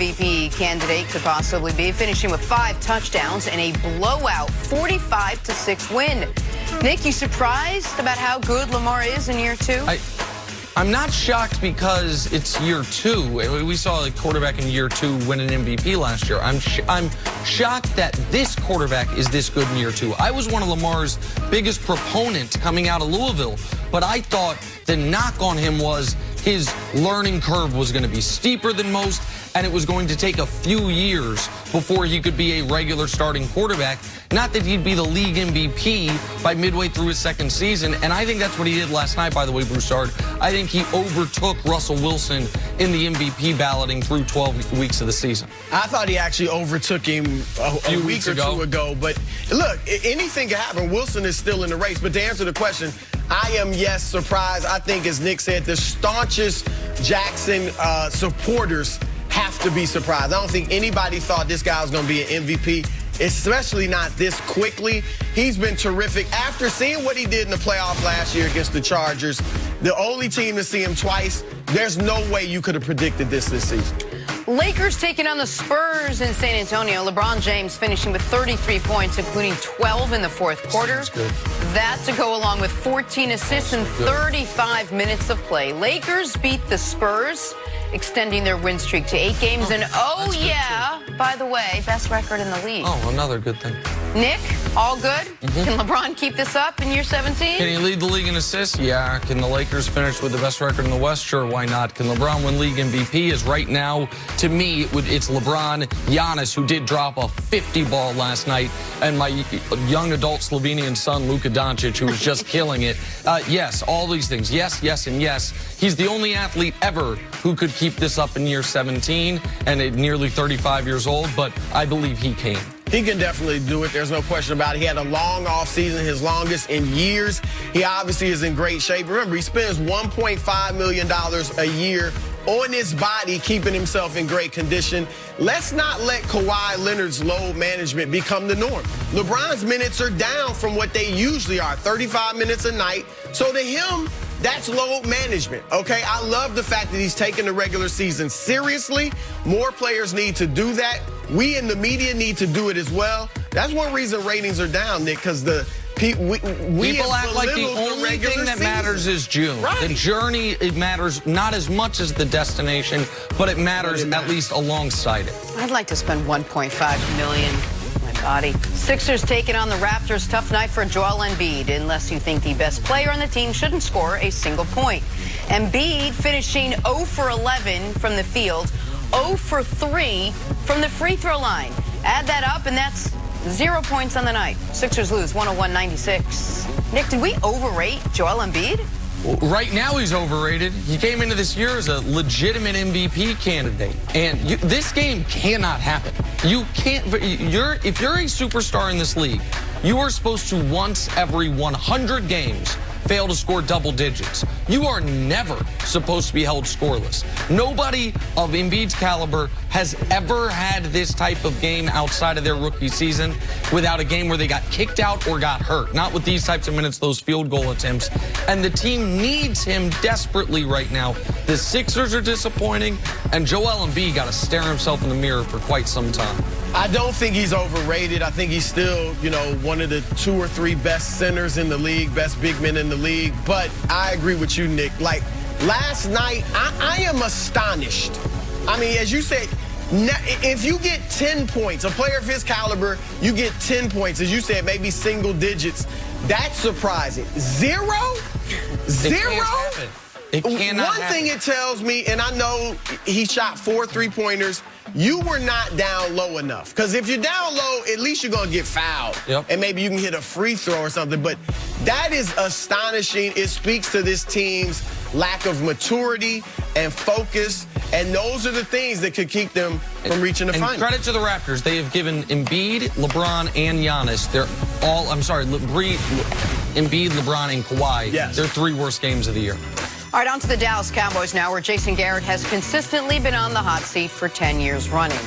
MVP candidate could possibly be, finishing with 5 touchdowns and a blowout 45-6 win. Nick, you surprised about how good Lamar is in year 2? I'm not shocked because it's year 2. We saw a quarterback in year 2 win an MVP last year. I'm shocked that this quarterback is this good in year 2. I was one of Lamar's biggest proponents coming out of Louisville, but I thought the knock on him was his learning curve was going to be steeper than most, and it was going to take a few years before he could be a regular starting quarterback. Not that he'd be the league MVP by midway through his second season, and I think that's what he did last night, by the way, Broussard. I think he overtook Russell Wilson in the MVP balloting through 12 weeks of the season. I thought he actually overtook him a week or 2 ago, but look, anything can happen. Wilson is still in the race, but to answer the question, I am, yes, surprised. I think, as Nick said, the staunchest Jackson supporters have to be surprised. I don't think anybody thought this guy was going to be an MVP, especially not this quickly. He's been terrific. After seeing what he did in the playoff last year against the Chargers, the only team to see him twice, there's no way you could have predicted this season. Lakers taking on the Spurs in San Antonio. LeBron James finishing with 33 points, including 12 in the fourth quarter. That to go along with 14 assists in 35 minutes of play. Lakers beat the Spurs, extending their win streak to 8 games. And yeah, by the way, best record in the league. Oh, another good thing. Nick, all good? Can LeBron keep this up in year 17? Can he lead the league in assists? Yeah. Can the Lakers finish with the best record in the West? Sure, why not? Can LeBron win league MVP? Is right now, to me, it's LeBron, Giannis, who did drop a 50 ball last night, and my young adult Slovenian son, Luka Doncic, who was just killing it. Yes, all these things. Yes, yes, and yes. He's the only athlete ever who could keep this up in year 17 and at nearly 35 years old, but I believe he can. He can definitely do it. There's no question about it. He had a long offseason, his longest in years. He obviously is in great shape. Remember, he spends $1.5 million a year on his body, keeping himself in great condition. Let's not let Kawhi Leonard's load management become the norm. LeBron's minutes are down from what they usually are, 35 minutes a night. So to him, that's load management, okay? I love the fact that he's taking the regular season seriously. More players need to do that. We in the media need to do it as well. That's one reason ratings are down, Nick, because people act like the only thing that matters is June. Right. The journey, it matters not as much as the destination, but it matters at least alongside it. I'd like to spend $1.5 million on my body. Sixers taking on the Raptors. Tough night for Joel Embiid, unless you think the best player on the team shouldn't score a single point. Embiid finishing 0 for 11 from the field, 0 for 3 from the free throw line. Add that up, and that's 0 points on the night. Sixers lose 101-96. Nick, did we overrate Joel Embiid? Right now he's overrated. He came into this year as a legitimate MVP candidate. And this game cannot happen. You can't. If you're a superstar in this league, you are supposed to once every 100 games fail to score double digits. You are never supposed to be held scoreless. Nobody of Embiid's caliber has ever had this type of game outside of their rookie season without a game where they got kicked out or got hurt. Not with these types of minutes, those field goal attempts. And the team needs him desperately right now. The Sixers are disappointing, and Joel Embiid got to stare himself in the mirror for quite some time. I don't think he's overrated. I think he's still, one of the 2 or 3 best centers in the league, best big men in the league. But I agree with you, Nick. Like, last night, I am astonished. I mean, as you said, if you get 10 points, a player of his caliber, you get 10 points, as you said, maybe single digits. That's surprising. 0? 0? It cannot happen. One thing it tells me, and I know he shot 4 3-pointers, you were not down low enough. Because if you're down low, at least you're going to get fouled. Yep. And maybe you can hit a free throw or something. But that is astonishing. It speaks to this team's lack of maturity and focus. And those are the things that could keep them from reaching the final. Credit to the Raptors. They have given Embiid, LeBron, and Giannis, Embiid, LeBron, and Kawhi, their 3 worst games of the year. All right, on to the Dallas Cowboys now, where Jason Garrett has consistently been on the hot seat for 10 years running.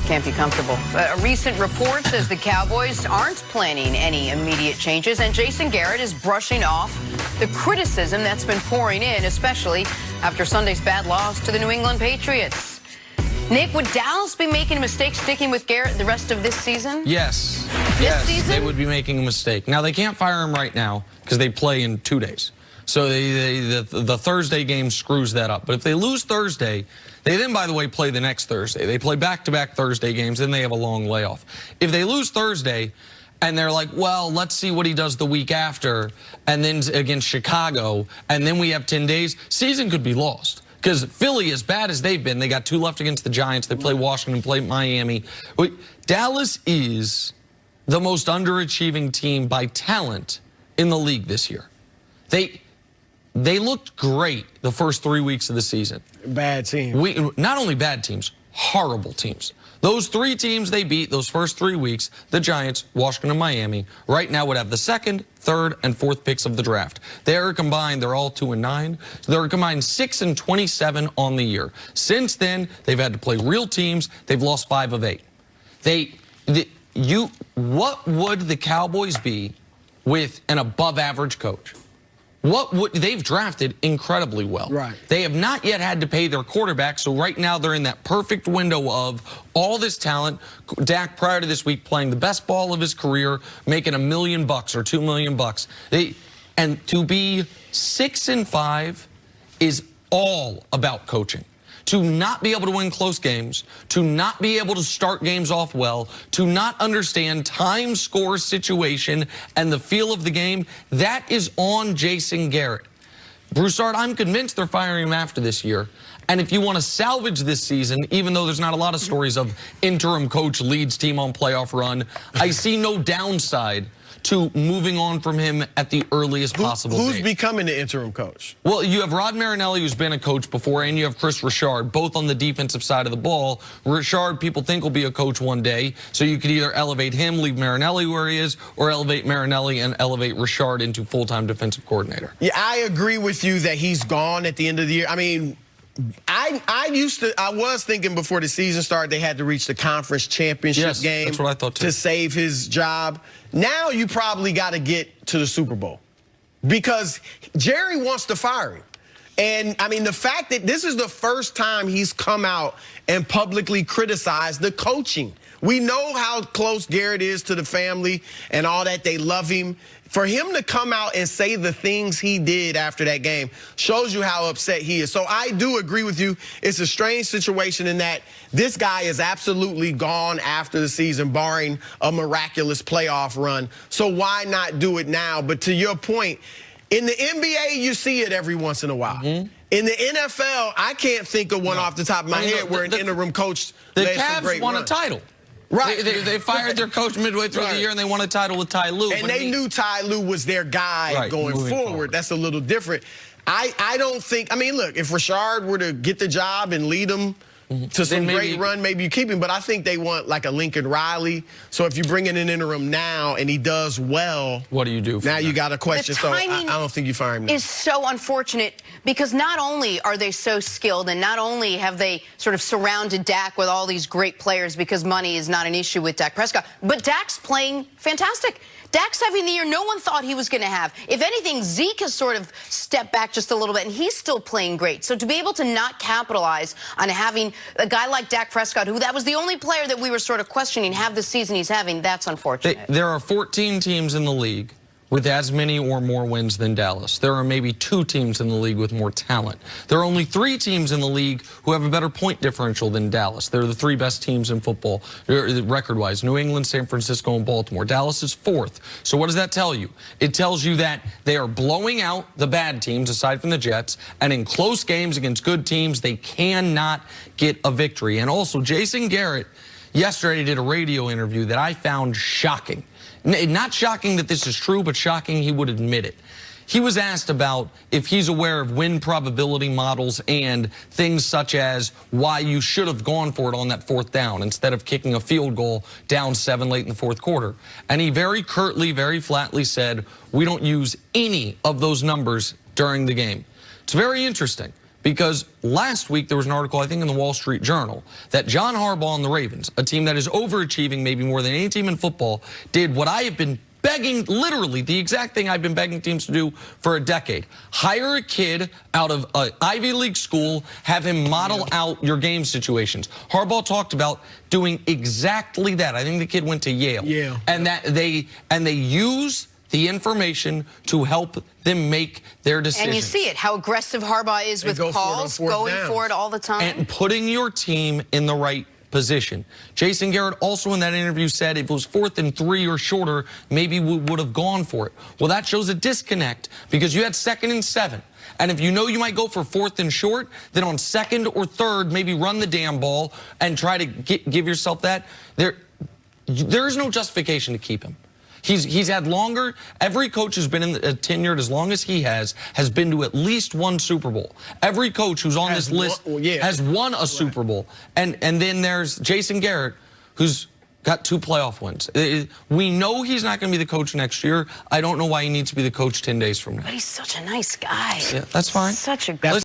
Can't be comfortable. A recent report says the Cowboys aren't planning any immediate changes, and Jason Garrett is brushing off the criticism that's been pouring in, especially after Sunday's bad loss to the New England Patriots. Nick, would Dallas be making a mistake sticking with Garrett the rest of this season? Yes. This season? They would be making a mistake. Now, they can't fire him right now because they play in 2 days. So the Thursday game screws that up. But if they lose Thursday, they then, by the way, play the next Thursday. They play back-to-back Thursday games, then they have a long layoff. If they lose Thursday and they're like, well, let's see what he does the week after, and then against Chicago, and then we have 10 days, season could be lost. Because Philly, as bad as they've been, they got 2 left against the Giants. They play Washington, play Miami. Dallas is the most underachieving team by talent in the league this year. They looked great the first 3 weeks of the season. Bad team. Not only bad teams, horrible teams. Those 3 teams they beat those first 3 weeks, the Giants, Washington, and Miami, right now would have the 2nd, 3rd, and 4th picks of the draft. They are combined, they're all 2-9. So they're combined 6-27 on the year. Since then, they've had to play real teams. They've lost 5 of 8. What would the Cowboys be with an above-average coach? They've drafted incredibly well. Right. They have not yet had to pay their quarterback, so right now they're in that perfect window of all this talent. Dak, prior to this week, playing the best ball of his career, making $1 million or $2 million. And to be 6-5 is all about coaching. To not be able to win close games, to not be able to start games off well, to not understand time, score, situation, and the feel of the game, that is on Jason Garrett. Broussard, I'm convinced they're firing him after this year. And if you want to salvage this season, even though there's not a lot of stories of interim coach leads team on playoff run, I see no downside to moving on from him at the earliest possible date. Who's becoming the interim coach? Well, you have Rod Marinelli, who's been a coach before, and you have Chris Broussard, both on the defensive side of the ball. Broussard, people think, will be a coach one day, so you could either elevate him, leave Marinelli where he is, or elevate Marinelli and elevate Broussard into full-time defensive coordinator. Yeah, I agree with you that he's gone at the end of the year. I mean, I was thinking before the season started they had to reach the conference championship game. That's what I thought too. To save his job. Now you probably got to get to the Super Bowl because Jerry wants to fire him. And, I mean, the fact that this is the first time he's come out and publicly criticized the coaching. We know how close Garrett is to the family and all that. They love him. For him to come out and say the things he did after that game shows you how upset he is. So I do agree with you. It's a strange situation in that this guy is absolutely gone after the season, barring a miraculous playoff run. So why not do it now? But to your point, in the NBA, you see it every once in a while. In the NFL, I can't think of one off the top of my head where an interim coach led some great Cavs won run. a title. Right. They fired their coach midway through the year, and they won a title with Ty Lue. And they knew Ty Lue was their guy going forward. That's a little different. I don't think, I mean, look, if Broussard were to get the job and lead them to some great run, maybe you keep him. But I think they want like a Lincoln Riley. So if you bring in an interim now and he does well, what do you do? Now you got a question. So I don't think you fire him now. Is so unfortunate because not only are they so skilled and not only have they sort of surrounded Dak with all these great players because money is not an issue with Dak Prescott, but Dak's playing fantastic. Dak's having the year no one thought he was going to have. If anything, Zeke has sort of stepped back just a little bit, and he's still playing great. So to be able to not capitalize on having a guy like Dak Prescott, who that was the only player that we were sort of questioning, have the season he's having, that's unfortunate. There are 14 teams in the league with as many or more wins than Dallas. There are maybe 2 teams in the league with more talent. There are only 3 teams in the league who have a better point differential than Dallas. They're the 3 best teams in football, record-wise. New England, San Francisco, and Baltimore. Dallas is 4th. So what does that tell you? It tells you that they are blowing out the bad teams, aside from the Jets, and in close games against good teams, they cannot get a victory. And also, Jason Garrett yesterday did a radio interview that I found shocking. Not shocking that this is true, but shocking he would admit it. He was asked about if he's aware of win probability models and things such as why you should have gone for it on that 4th down instead of kicking a field goal down 7 late in the 4th quarter. And he very curtly, very flatly said, we don't use any of those numbers during the game. It's very interesting. Because last week there was an article, I think in the Wall Street Journal, that John Harbaugh and the Ravens, a team that is overachieving maybe more than any team in football, did what I have been begging, literally, the exact thing I've been begging teams to do for a decade. Hire a kid out of an Ivy League school, have him model out your game situations. Harbaugh talked about doing exactly that. I think the kid went to Yale. Yeah. And that they use the information to help them make their decisions. And you see it, how aggressive Harbaugh is with calls, going for it all the time. And putting your team in the right position. Jason Garrett also in that interview said if it was 4th and 3 or shorter, maybe we would have gone for it. Well, that shows a disconnect because you had 2nd and 7. And if you know you might go for 4th and short, then on 2nd or 3rd, maybe run the damn ball and try to give yourself that. There is no justification to keep him. He's had longer. Every coach who's been tenured as long as he has been to at least 1 Super Bowl. Every coach who's on this list has won a Super Bowl. And then there's Jason Garrett, who's got 2 playoff wins. We know he's not going to be the coach next year. I don't know why he needs to be the coach 10 days from now. But he's such a nice guy. Yeah, that's fine. Such a good